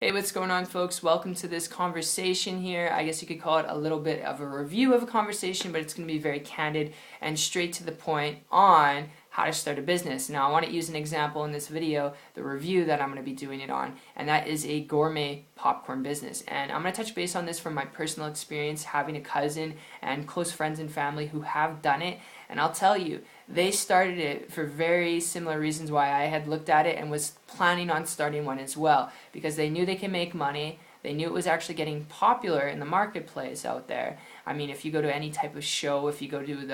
Hey, what's going on, folks? Welcome to this conversation here. I guess you could call it a little bit of a review of a conversation, but it's going to be very candid and straight to the point on how to start a business. Now, I want to use an example in this video, the review that I'm going to be doing it on, and that is a gourmet popcorn business. And I'm going to touch base on this from my personal experience, having a cousin and close friends and family who have done it. And I'll tell you, they started it for very similar reasons why I had looked at it and was planning on starting one as well, because they knew they can make money. They knew it was actually getting popular in the marketplace out there. I mean, if you go to any type of show, if you go to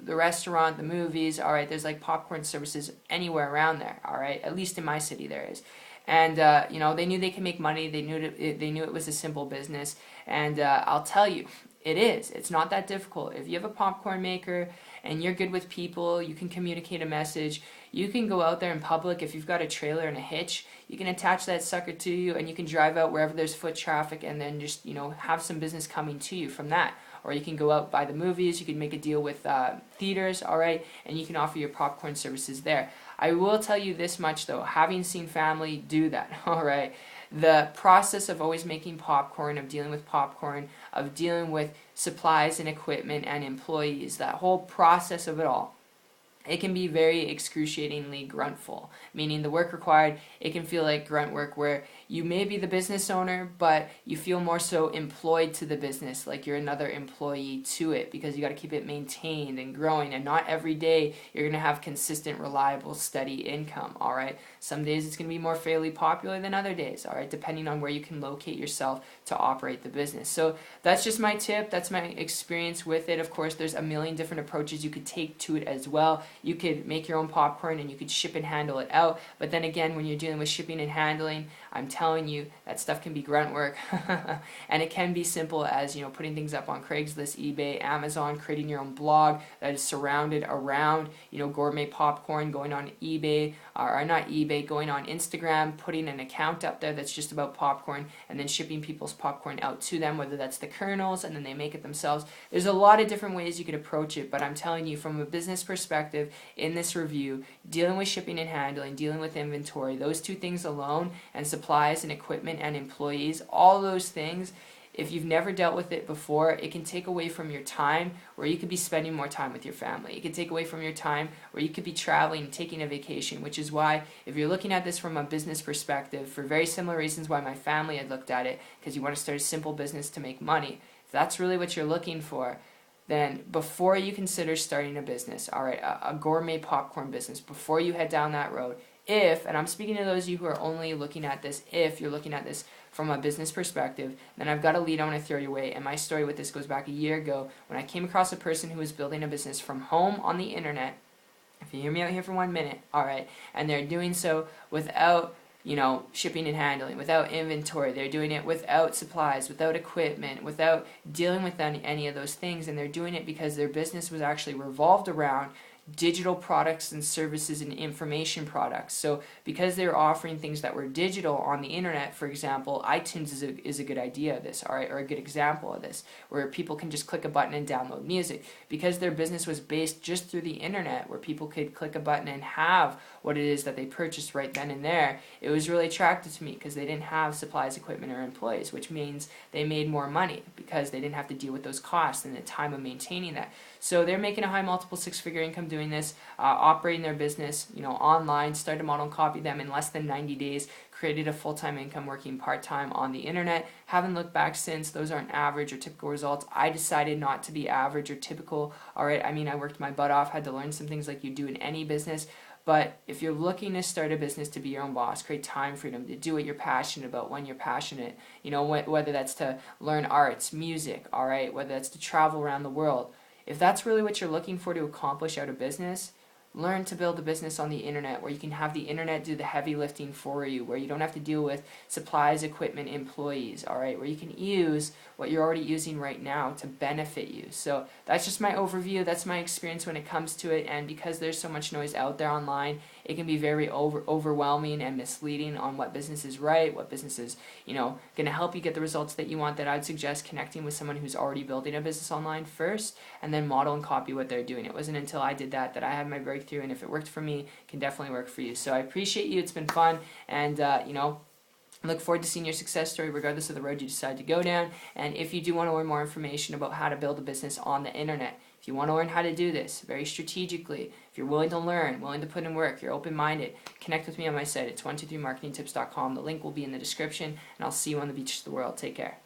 the restaurant, the movies, all right, there's like popcorn services anywhere around there, all right? At least in my city there is. And, they knew they could make money. They knew it was a simple business. And I'll tell you, it is. It's not that difficult. If you have a popcorn maker and you're good with people, you can communicate a message. You can go out there in public. If you've got a trailer and a hitch, you can attach that sucker to you and you can drive out wherever there's foot traffic and then just, have some business coming to you from that. Or you can go out by the movies, you can make a deal with theaters, all right, and you can offer your popcorn services there. I will tell you this much, though, having seen family do that, all right, the process of always making popcorn, of dealing with popcorn, of dealing with supplies and equipment and employees, that whole process of it all, it can be very excruciatingly gruntful, meaning the work required, it can feel like grunt work where you may be the business owner, but you feel more so employed to the business, like you're another employee to it, because you got to keep it maintained and growing, and not every day you're going to have consistent, reliable, steady income, all right? Some days it's going to be more fairly popular than other days, all right, depending on where you can locate yourself to operate the business. So that's just my tip. That's my experience with it. Of course, there's a million different approaches you could take to it as well. You could make your own popcorn and you could ship and handle it out. But then again, when you're dealing with shipping and handling, I'm telling you, that stuff can be grunt work. And it can be simple as, putting things up on Craigslist, eBay, Amazon, creating your own blog that is surrounded around, gourmet popcorn, going on eBay, or not eBay, going on Instagram, putting an account up there that's just about popcorn, and then shipping people's popcorn out to them, whether that's the kernels, and then they make it themselves. There's a lot of different ways you could approach it, but I'm telling you, from a business perspective, in this review, dealing with shipping and handling, dealing with inventory, those two things alone, and supplies and equipment and employees, all those things, if you've never dealt with it before, it can take away from your time where you could be spending more time with your family. It can take away from your time where you could be traveling and taking a vacation, which is why, if you're looking at this from a business perspective, for very similar reasons why my family had looked at it, because you want to start a simple business to make money, if that's really what you're looking for, then before you consider starting a business, all right, a gourmet popcorn business, before you head down that road, and I'm speaking to those of you who are only looking at this, if you're looking at this from a business perspective, then I've got a lead I want to throw your way. And my story with this goes back a year ago when I came across a person who was building a business from home on the internet. If you hear me out here for 1 minute, all right, and they're doing so without shipping and handling, without inventory. They're doing it without supplies, without equipment, without dealing with any of those things. And they're doing it because their business was actually revolved around digital products and services and information products. So because they're offering things that were digital on the internet, for example, iTunes is a good idea of this, all right, or a good example of this, where people can just click a button and download music. Because their business was based just through the internet, where people could click a button and have what it is that they purchased right then and there, it was really attractive to me because they didn't have supplies, equipment, or employees, which means they made more money because they didn't have to deal with those costs and the time of maintaining that. So they're making a high multiple six-figure income doing this, operating their business, online, started to model and copy them in less than 90 days, created a full-time income working part-time on the internet. Haven't looked back since. Those aren't average or typical results. I decided not to be average or typical. All right, I worked my butt off, had to learn some things like you do in any business. But if you're looking to start a business to be your own boss, create time freedom, to do what you're passionate about when you're passionate, whether that's to learn arts, music, all right, whether that's to travel around the world, if that's really what you're looking for to accomplish out of business, learn to build a business on the internet where you can have the internet do the heavy lifting for you, where you don't have to deal with supplies, equipment, employees, all right, where you can use what you're already using right now to benefit you. So that's just my overview. That's my experience when it comes to it. And because there's so much noise out there online, it can be very overwhelming and misleading on what business is right, what business is, going to help you get the results that you want. That I'd suggest connecting with someone who's already building a business online first, and then model and copy what they're doing. It wasn't until I did that I had my breakthrough, and if it worked for me, it can definitely work for you. So I appreciate you. It's been fun, and I look forward to seeing your success story regardless of the road you decide to go down. And if you do want to learn more information about how to build a business on the internet, if you want to learn how to do this very strategically, if you're willing to learn, willing to put in work, you're open-minded, connect with me on my site at 123marketingtips.com. The link will be in the description, and I'll see you on the beaches of the world. Take care.